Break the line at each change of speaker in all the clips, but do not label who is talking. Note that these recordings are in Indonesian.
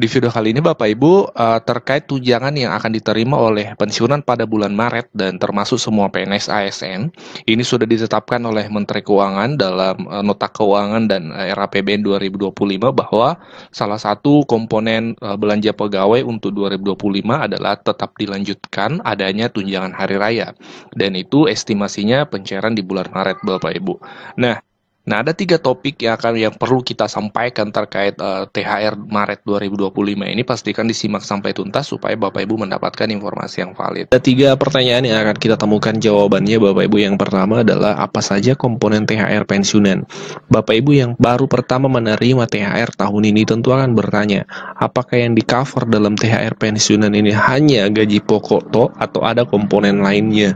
Di video kali ini Bapak Ibu terkait tunjangan yang akan diterima oleh pensiunan pada bulan Maret dan termasuk semua PNS ASN. Ini sudah ditetapkan oleh Menteri Keuangan dalam Nota Keuangan dan RAPBN 2025 bahwa salah satu komponen belanja pegawai untuk 2025 adalah tetap dilanjutkan adanya tunjangan hari raya. Dan itu estimasinya pencairan di bulan Maret Bapak Ibu. Nah, ada 3 topik yang perlu kita sampaikan terkait THR Maret 2025 ini. Pastikan disimak sampai tuntas supaya Bapak Ibu mendapatkan informasi yang valid.
Ada 3 pertanyaan yang akan kita temukan jawabannya Bapak Ibu. Yang pertama adalah apa saja komponen THR pensiunan. Bapak Ibu yang baru pertama menerima THR tahun ini tentu akan bertanya, apakah yang di cover dalam THR pensiunan ini hanya gaji pokok toh atau ada komponen lainnya?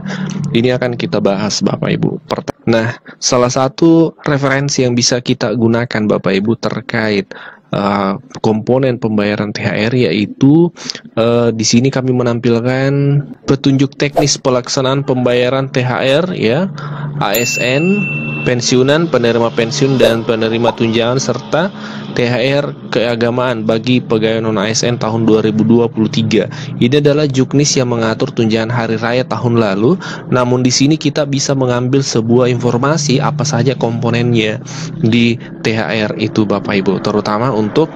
Ini akan kita bahas Bapak Ibu. Nah, salah satu referensi yang bisa kita gunakan Bapak Ibu terkait komponen pembayaran THR yaitu di sini kami menampilkan petunjuk teknis pelaksanaan pembayaran THR ya, ASN, pensiunan, penerima pensiun dan penerima tunjangan serta THR keagamaan bagi pegawai non-ASN tahun 2023. Ini adalah juknis yang mengatur tunjangan hari raya tahun lalu. Namun di sini kita bisa mengambil sebuah informasi apa saja komponennya di THR itu Bapak Ibu, terutama untuk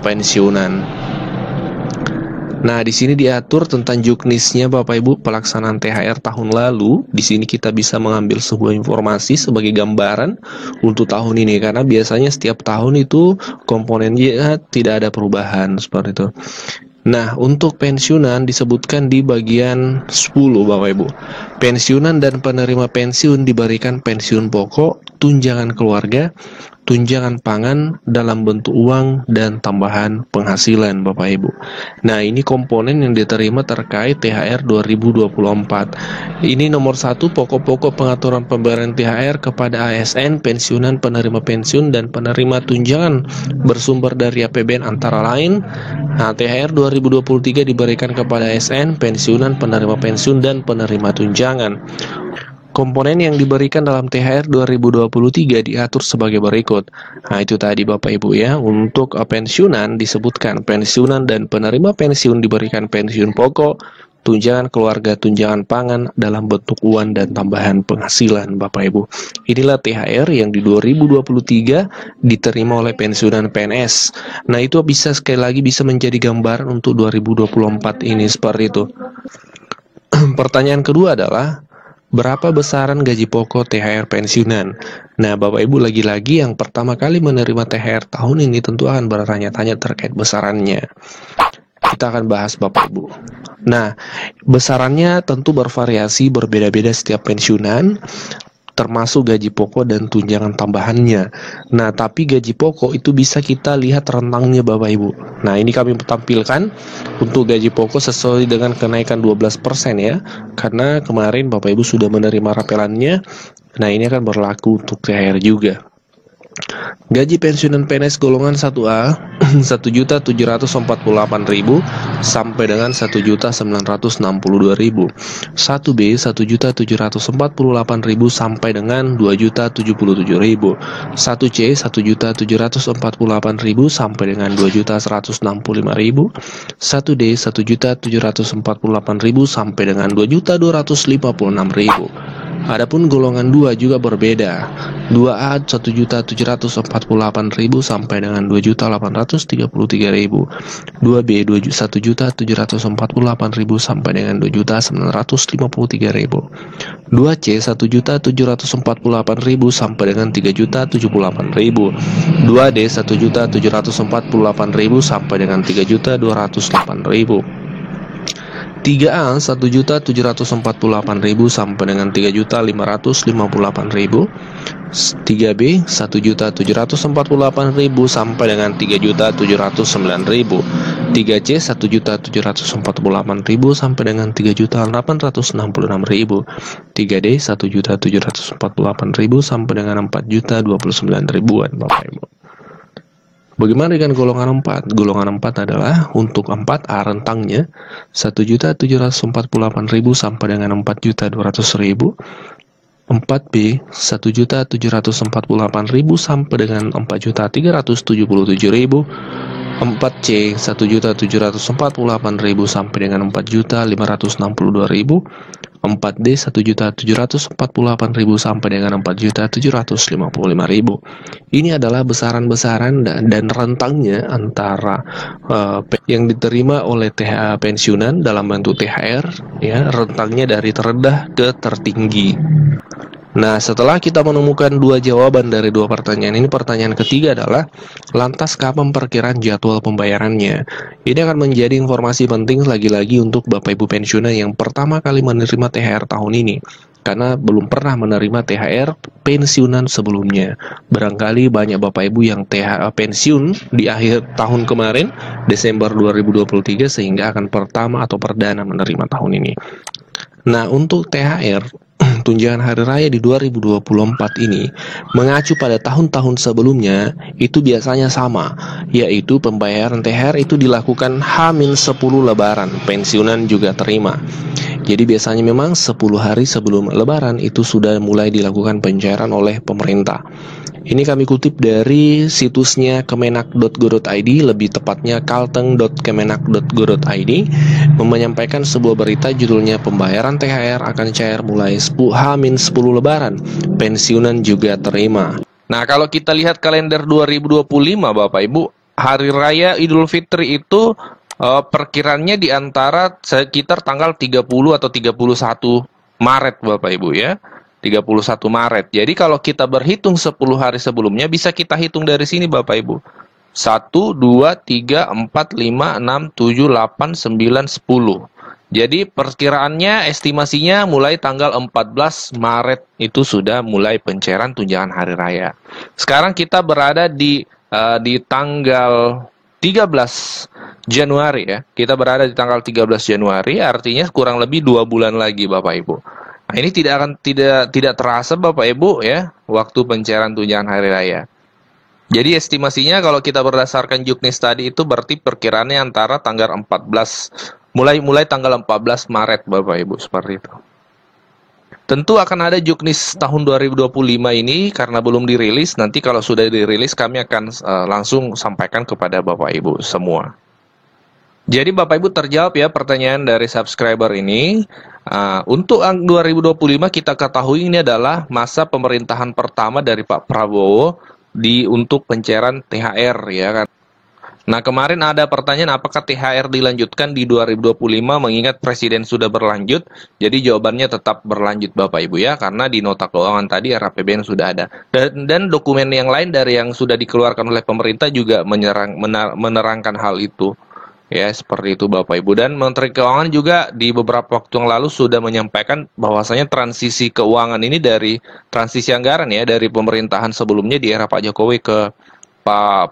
pensiunan. Nah, di sini diatur tentang juknisnya Bapak Ibu pelaksanaan THR tahun lalu. Di sini kita bisa mengambil sebuah informasi sebagai gambaran untuk tahun ini karena biasanya setiap tahun itu komponennya tidak ada perubahan seperti itu. Nah, untuk pensiunan disebutkan di bagian 10 Bapak Ibu. Pensiunan dan penerima pensiun diberikan pensiun pokok, tunjangan keluarga, tunjangan pangan dalam bentuk uang dan tambahan penghasilan Bapak Ibu. Nah, ini komponen yang diterima terkait THR 2024. Ini nomor 1 pokok-pokok pengaturan pembayaran THR kepada ASN, pensiunan, penerima pensiun dan penerima tunjangan bersumber dari APBN antara lain. Nah, THR 2023 diberikan kepada ASN, pensiunan, penerima pensiun dan penerima tunjangan. Komponen yang diberikan dalam THR 2023 diatur sebagai berikut. Nah, itu tadi Bapak Ibu ya. Untuk pensiunan disebutkan pensiunan dan penerima pensiun diberikan pensiun pokok, tunjangan keluarga, tunjangan pangan dalam bentuk uang dan tambahan penghasilan Bapak Ibu. Inilah THR yang di 2023 diterima oleh pensiunan PNS. Nah, itu bisa sekali lagi bisa menjadi gambaran untuk 2024 ini seperti itu. Pertanyaan kedua adalah berapa besaran gaji pokok THR pensiunan? Nah, Bapak Ibu lagi-lagi yang pertama kali menerima THR tahun ini tentu akan bertanya-tanya terkait besarannya. Kita akan bahas Bapak Ibu. Nah, besarannya tentu bervariasi berbeda-beda setiap pensiunan, termasuk gaji pokok dan tunjangan tambahannya. Nah, tapi gaji pokok itu bisa kita lihat rentangnya Bapak Ibu. Nah, ini kami tampilkan untuk gaji pokok sesuai dengan kenaikan 12% ya. Karena kemarin Bapak Ibu sudah menerima rapelannya. Nah, ini akan berlaku untuk THR juga. Gaji pensiunan PNS golongan 1A 1.748.000 sampai dengan 1.962.000. 1B 1.748.000 sampai dengan 2.077.000. 1C 1.748.000 sampai dengan 2.165.000. 1D 1.748.000 sampai dengan 2.256.000. Adapun golongan 2 juga berbeda. 2A 1.748.000 sampai dengan 2.833.000. 2B 1.748.000 sampai dengan 2.953.000. 2C 1.748.000 sampai dengan 3.078.000. 2D 1.748.000 sampai dengan 3.208.000. 3A 1.748.000 sampai dengan 3.558.000. 3B 1.748.000 sampai dengan 3.709.000. 3C 1.748.000 sampai dengan 3.866.000. 3D 1.748.000 sampai dengan 4.029.000-an Bapak Ibu. Bagaimana dengan golongan 4? Golongan 4 adalah untuk 4A rentangnya 1.748.000 sampai dengan 4.200.000. 4B 1.748.000 sampai dengan 4.377.000, 4C 1.748.000 sampai dengan 4.562.000, 4D 1.748.000 sampai dengan 4.755.000. Ini adalah besaran-besaran dan rentangnya antara yang diterima oleh THA pensiunan dalam bentuk THR, ya, rentangnya dari terendah ke tertinggi. Nah, setelah kita menemukan dua jawaban dari dua pertanyaan ini, pertanyaan ketiga adalah, lantas kapan perkiraan jadwal pembayarannya? Ini akan menjadi informasi penting lagi-lagi untuk Bapak Ibu pensiunan yang pertama kali menerima THR tahun ini, karena belum pernah menerima THR pensiunan sebelumnya. Barangkali banyak Bapak Ibu yang THR pensiun di akhir tahun kemarin, Desember 2023, sehingga akan pertama atau perdana menerima tahun ini. Nah, untuk THR tunjangan hari raya di 2024 ini mengacu pada tahun-tahun sebelumnya, itu biasanya sama, yaitu pembayaran THR itu dilakukan H-10 lebaran, pensiunan juga terima. Jadi biasanya memang 10 hari sebelum lebaran itu sudah mulai dilakukan pencairan oleh pemerintah. Ini kami kutip dari situsnya kemenak.go.id, lebih tepatnya kalteng.kemenak.go.id, menyampaikan sebuah berita judulnya pembayaran THR akan cair mulai H-10 lebaran, pensiunan juga terima.
Nah, kalau kita lihat kalender 2025 Bapak Ibu, Hari Raya Idul Fitri itu perkiranya di antara sekitar tanggal 30 atau 31 Maret Bapak Ibu ya. 31 Maret. Jadi kalau kita berhitung 10 hari sebelumnya, bisa kita hitung dari sini Bapak Ibu. 1, 2, 3, 4, 5, 6, 7, 8, 9, 10. Jadi perkiraannya, estimasinya mulai tanggal 14 Maret itu sudah mulai pencairan tunjangan hari raya. Sekarang kita berada di tanggal 13 Januari ya. Kita berada di tanggal 13 Januari, artinya kurang lebih 2 bulan lagi Bapak Ibu. Nah, ini tidak terasa Bapak Ibu ya, waktu pencairan tunjangan hari raya. Jadi estimasinya kalau kita berdasarkan Juknis tadi itu berarti perkiraannya antara tanggal 14 mulai tanggal 14 Maret Bapak Ibu, seperti itu. Tentu akan ada Juknis tahun 2025 ini karena belum dirilis. Nanti kalau sudah dirilis kami akan langsung sampaikan kepada Bapak Ibu semua. Jadi Bapak Ibu terjawab ya pertanyaan dari subscriber ini. Untuk 2025 kita ketahui ini adalah masa pemerintahan pertama dari Pak Prabowo untuk pencairan THR ya kan. Nah, kemarin ada pertanyaan apakah THR dilanjutkan di 2025 mengingat Presiden sudah berlanjut. Jadi jawabannya tetap berlanjut Bapak Ibu ya, karena di nota keuangan tadi RAPBN sudah ada. Dan dokumen yang lain dari yang sudah dikeluarkan oleh pemerintah juga menerangkan hal itu. Ya, seperti itu Bapak Ibu. Dan Menteri Keuangan juga di beberapa waktu yang lalu sudah menyampaikan bahwasanya transisi keuangan ini dari transisi anggaran ya, dari pemerintahan sebelumnya di era Pak Jokowi ke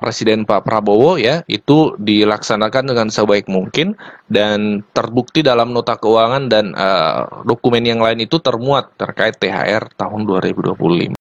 Presiden Pak Prabowo ya, itu dilaksanakan dengan sebaik mungkin dan terbukti dalam nota keuangan dan dokumen yang lain itu termuat terkait THR tahun 2025.